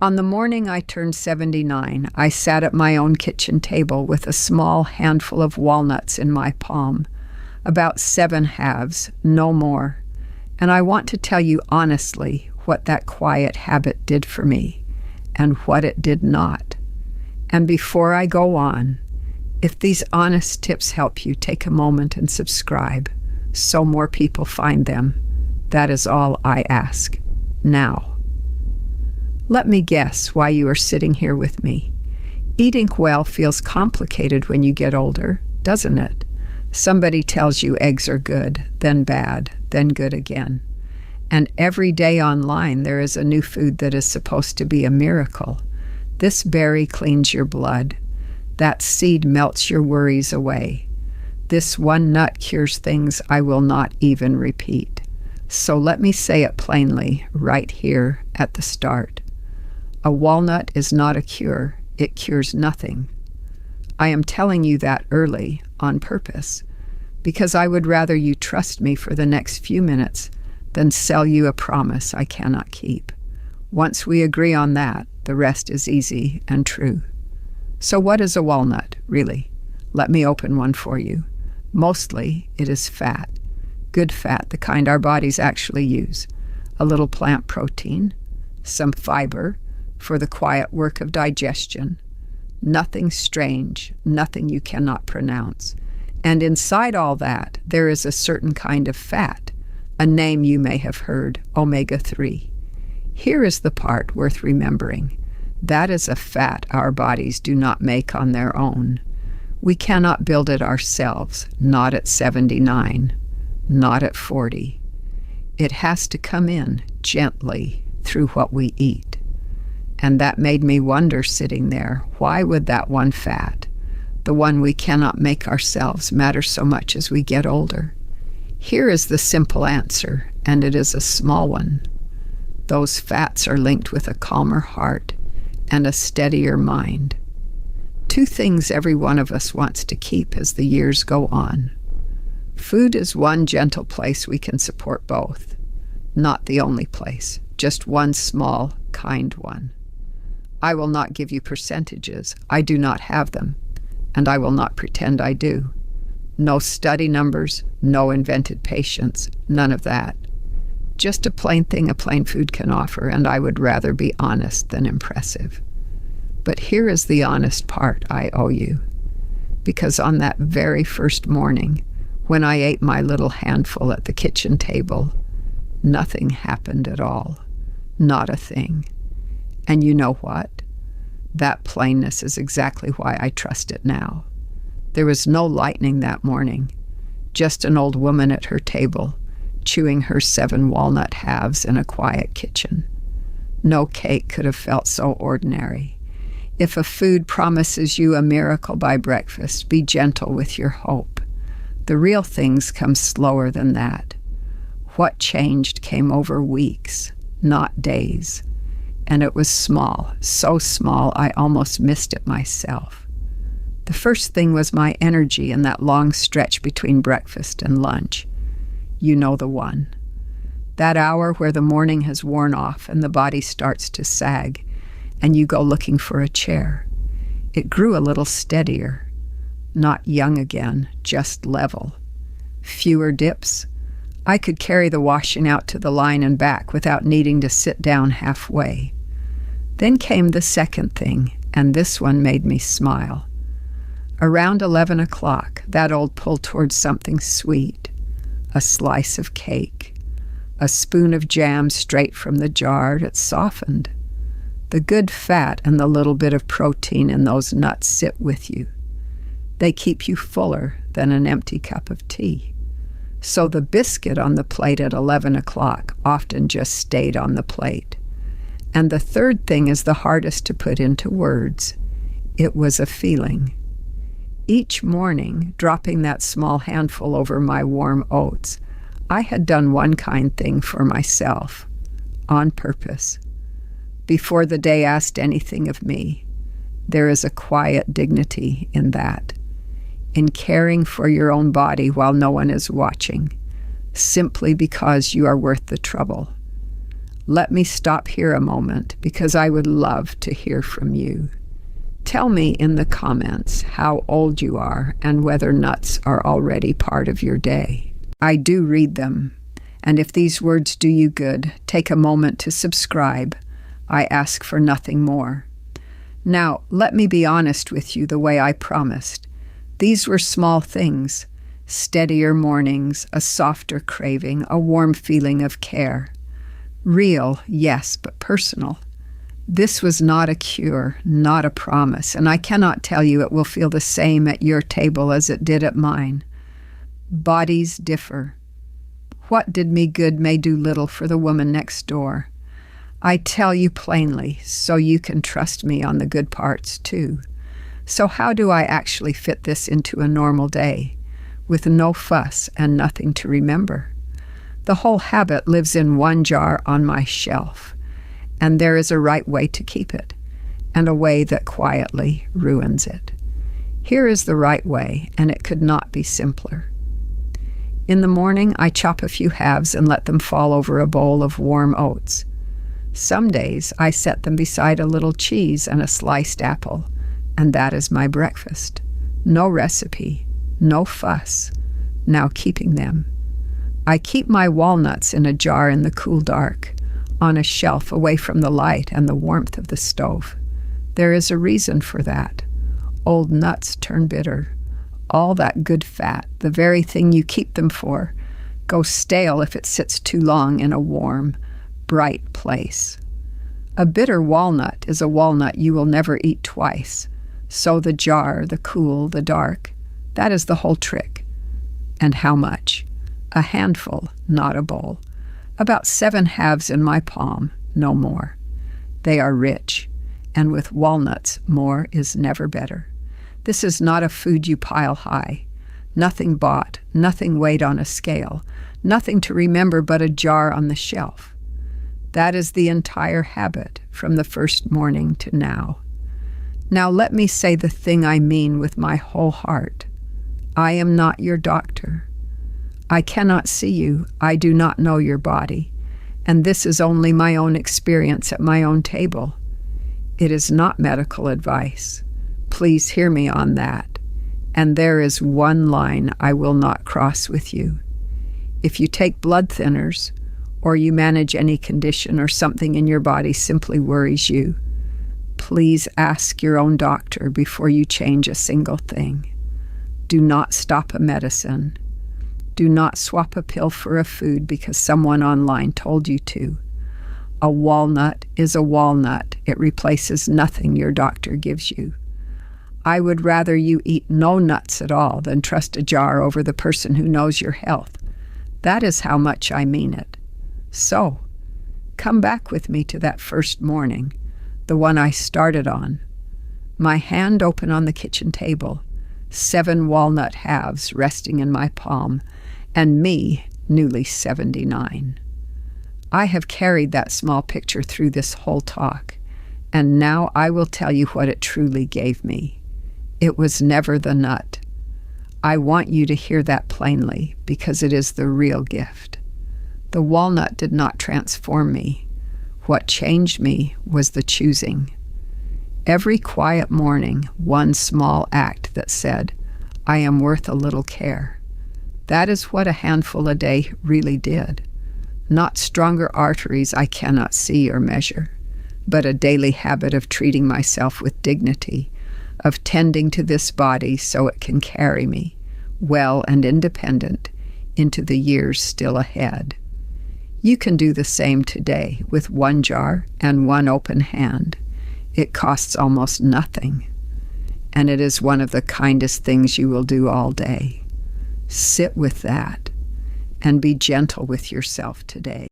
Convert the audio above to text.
On the morning I turned 79, I sat at my own kitchen table with a small handful of walnuts in my palm, about 7 halves, no more. And I want to tell you honestly what that quiet habit did for me and what it did not. And before I go on, if these honest tips help you, take a moment and subscribe so more people find them. That is all I ask. Now, let me guess why you are sitting here with me. Eating well feels complicated when you get older, doesn't it? Somebody tells you eggs are good, then bad, then good again. And every day online there is a new food that is supposed to be a miracle. This berry cleans your blood. That seed melts your worries away. This one nut cures things I will not even repeat. So let me say it plainly right here at the start. A walnut is not a cure. It cures nothing. I am telling you that early on purpose because I would rather you trust me for the next few minutes than sell you a promise I cannot keep. Once we agree on that, the rest is easy and true. So what is a walnut, really? Let me open one for you. Mostly, it is fat. Good fat, the kind our bodies actually use. A little plant protein, some fiber for the quiet work of digestion. Nothing strange, nothing you cannot pronounce. And inside all that, there is a certain kind of fat, a name you may have heard, omega-3. Here is the part worth remembering. That is a fat our bodies do not make on their own. We cannot build it ourselves, not at 79, not at 40. It has to come in gently through what we eat. And that made me wonder sitting there, why would that one fat, the one we cannot make ourselves, matter so much as we get older? Here is the simple answer, and it is a small one. Those fats are linked with a calmer heart and a steadier mind. 2 things every one of us wants to keep as the years go on. Food is one gentle place we can support both. Not the only place, just one small, kind one. I will not give you percentages. I do not have them, and I will not pretend I do. No study numbers, no invented patience, none of that. Just a plain thing a plain food can offer, and I would rather be honest than impressive. But here is the honest part I owe you. Because on that very first morning, when I ate my little handful at the kitchen table, nothing happened at all. Not a thing. And you know what? That plainness is exactly why I trust it now. There was no lightning that morning, just an old woman at her table, chewing her 7 walnut halves in a quiet kitchen. No cake could have felt so ordinary. If a food promises you a miracle by breakfast, be gentle with your hope. The real things come slower than that. What changed came over weeks, not days. And it was small, so small I almost missed it myself. The first thing was my energy in that long stretch between breakfast and lunch. You know the one. That hour where the morning has worn off and the body starts to sag, and you go looking for a chair. It grew a little steadier. Not young again, just level. Fewer dips. I could carry the washing out to the line and back without needing to sit down halfway. Then came the second thing, and this one made me smile. Around 11 o'clock, that old pull towards something sweet, a slice of cake, a spoon of jam straight from the jar, it softened. The good fat and the little bit of protein in those nuts sit with you. They keep you fuller than an empty cup of tea. So the biscuit on the plate at 11 o'clock often just stayed on the plate. And the third thing is the hardest to put into words. It was a feeling. Each morning, dropping that small handful over my warm oats, I had done one kind thing for myself, on purpose. Before the day asked anything of me, there is a quiet dignity in that, in caring for your own body while no one is watching, simply because you are worth the trouble. let me stop here a moment because I would love to hear from you. Tell me in the comments how old you are and whether nuts are already part of your day. I do read them, and if these words do you good, take a moment to subscribe. I ask for nothing more. Now, let me be honest with you the way I promised. These were small things, steadier mornings, a softer craving, a warm feeling of care. Real, yes, but personal. This was not a cure, not a promise, and I cannot tell you it will feel the same at your table as it did at mine. Bodies differ. What did me good may do little for the woman next door. I tell you plainly, so you can trust me on the good parts too. So how do I actually fit this into a normal day, with no fuss and nothing to remember? The whole habit lives in one jar on my shelf, and there is a right way to keep it, and a way that quietly ruins it. Here is the right way, and it could not be simpler. In the morning, I chop a few halves and let them fall over a bowl of warm oats. Some days, I set them beside a little cheese and a sliced apple, and that is my breakfast. No recipe, no fuss. Now keeping them. I keep my walnuts in a jar in the cool dark, on a shelf away from the light and the warmth of the stove. There is a reason for that. Old nuts turn bitter. All that good fat, the very thing you keep them for, goes stale if it sits too long in a warm, bright place. A bitter walnut is a walnut you will never eat twice. So the jar, the cool, the dark, that is the whole trick. And how much? A handful, not a bowl. About 7 halves in my palm, no more. They are rich, and with walnuts, more is never better. This is not a food you pile high. Nothing bought, nothing weighed on a scale, nothing to remember but a jar on the shelf. That is the entire habit from the first morning to now. Now let me say the thing I mean with my whole heart. I am not your doctor. I cannot see you. I do not know your body. And this is only my own experience at my own table. It is not medical advice. Please hear me on that. And there is one line I will not cross with you. If you take blood thinners, or you manage any condition or something in your body simply worries you, please ask your own doctor before you change a single thing. Do not stop a medicine. Do not swap a pill for a food because someone online told you to. A walnut is a walnut. It replaces nothing your doctor gives you. I would rather you eat no nuts at all than trust a jar over the person who knows your health. That is how much I mean it. So, come back with me to that first morning, the one I started on. My hand open on the kitchen table, 7 walnut halves resting in my palm, and me, newly 79. I have carried that small picture through this whole talk, and now I will tell you what it truly gave me. It was never the nut. I want you to hear that plainly, because it is the real gift. The walnut did not transform me. What changed me was the choosing. Every quiet morning, one small act that said, I am worth a little care. That is what a handful a day really did. Not stronger arteries I cannot see or measure, but a daily habit of treating myself with dignity, of tending to this body so it can carry me, well and independent, into the years still ahead. You can do the same today with one jar and one open hand. It costs almost nothing, and it is one of the kindest things you will do all day. Sit with that and be gentle with yourself today.